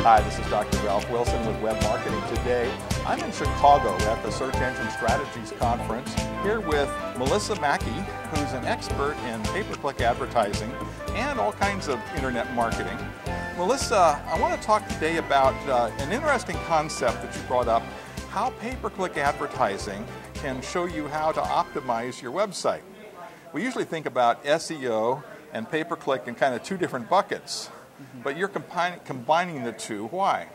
Hi, this is Dr. Ralph Wilson with Web Marketing. Today, I'm in Chicago at the Search Engine Strategies Conference here with Melissa Mackey, who's an expert in pay-per-click advertising and all kinds of internet marketing. Melissa, I want to talk today about an interesting concept that you brought up, how pay-per-click advertising can show you how to optimize your website. We usually think about SEO and pay-per-click in kind of two different buckets, but you're combining the two. Why?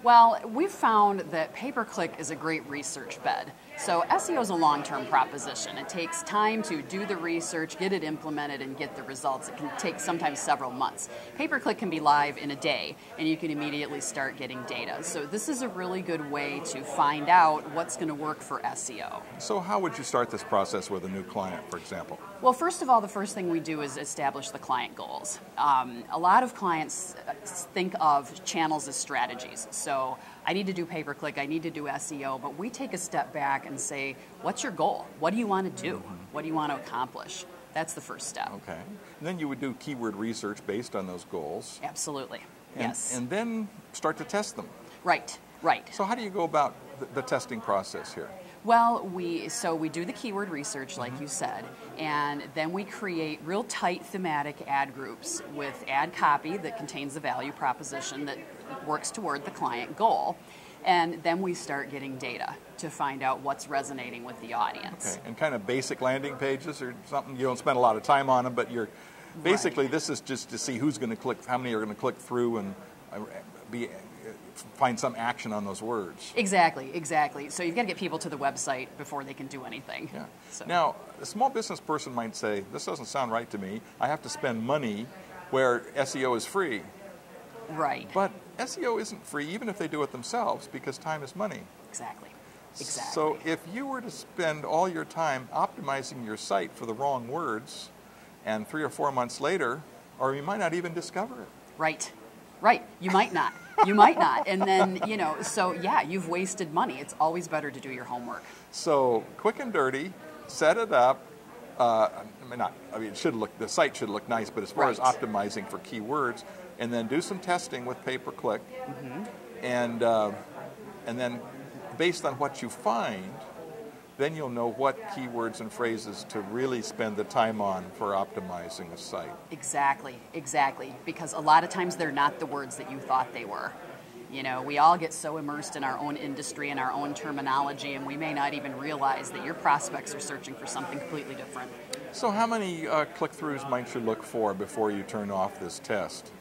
Well, we've found that pay-per-click is a great research bed. So SEO is a long-term proposition. It takes time to do the research, get it implemented, and get the results. It can take sometimes several months. Pay-per-click can be live in a day, and you can immediately start getting data. So this is a really good way to find out what's going to work for SEO. So how would you start this process with a new client, for example? Well, first of all, the first thing we do is establish the client goals. A lot of clients think of channels as strategies. So I need to do pay-per-click, I need to do SEO, but we take a step back and say, what's your goal? What do you want to do? What do you want to accomplish? That's the first step. Okay. And then you would do keyword research based on those goals. Absolutely. And, yes. And then start to test them. Right, right. So how do you go about the testing process here? Well, we do the keyword research, like you said, and then we create real tight thematic ad groups with ad copy that contains the value proposition that works toward the client goal. And then we start getting data to find out what's resonating with the audience. Okay, and kind of basic landing pages or something, you don't spend a lot of time on them, but you're basically, this is just to see who's going to click, how many are going to click through and find some action on those words. Exactly, exactly. So you've got to get people to the website before they can do anything. Yeah. So. Now, a small business person might say, this doesn't sound right to me. I have to spend money where SEO is free. Right. But SEO isn't free even if they do it themselves because time is money. Exactly. Exactly. So if you were to spend all your time optimizing your site for the wrong words and 3 or 4 months later, or you might not even discover it. Right. Right. You might not. You might not. And then, so yeah, you've wasted money. It's always better to do your homework. So quick and dirty, set it up. It should look, the site should look nice, but as far as optimizing for keywords, and then do some testing with pay-per-click, and then based on what you find, then you'll know what keywords and phrases to really spend the time on for optimizing a site. Exactly, exactly. Because a lot of times they're not the words that you thought they were. We all get so immersed in our own industry and our own terminology, and we may not even realize that your prospects are searching for something completely different. So how many click-throughs might you look for before you turn off this test?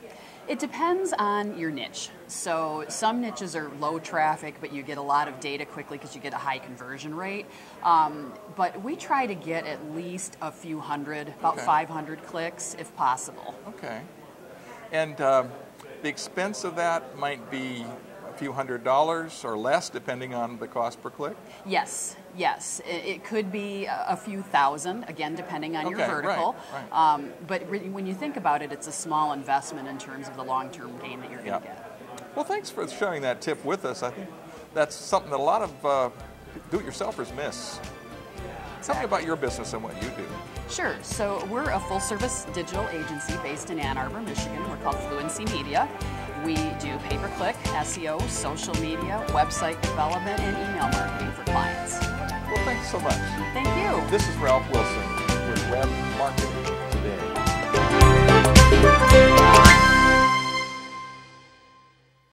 It depends on your niche. So some niches are low traffic, but you get a lot of data quickly because you get a high conversion rate. But we try to get at least a few hundred, about 500 clicks if possible. Okay. And the expense of that might be a few $100s or less depending on the cost per click? Yes, yes. It could be a few thousand, again, depending on your vertical. Right. But when you think about it, it's a small investment in terms of the long-term gain that you're going to get. Well, thanks for sharing that tip with us. I think that's something that a lot of do-it-yourselfers miss. Tell me about your business and what you do. Sure. So we're a full-service digital agency based in Ann Arbor, Michigan. We're called Fluency Media. We do pay-per-click, SEO, social media, website development, and email marketing for clients. Well, thanks so much. Thank you. This is Ralph Wilson with Web Marketing.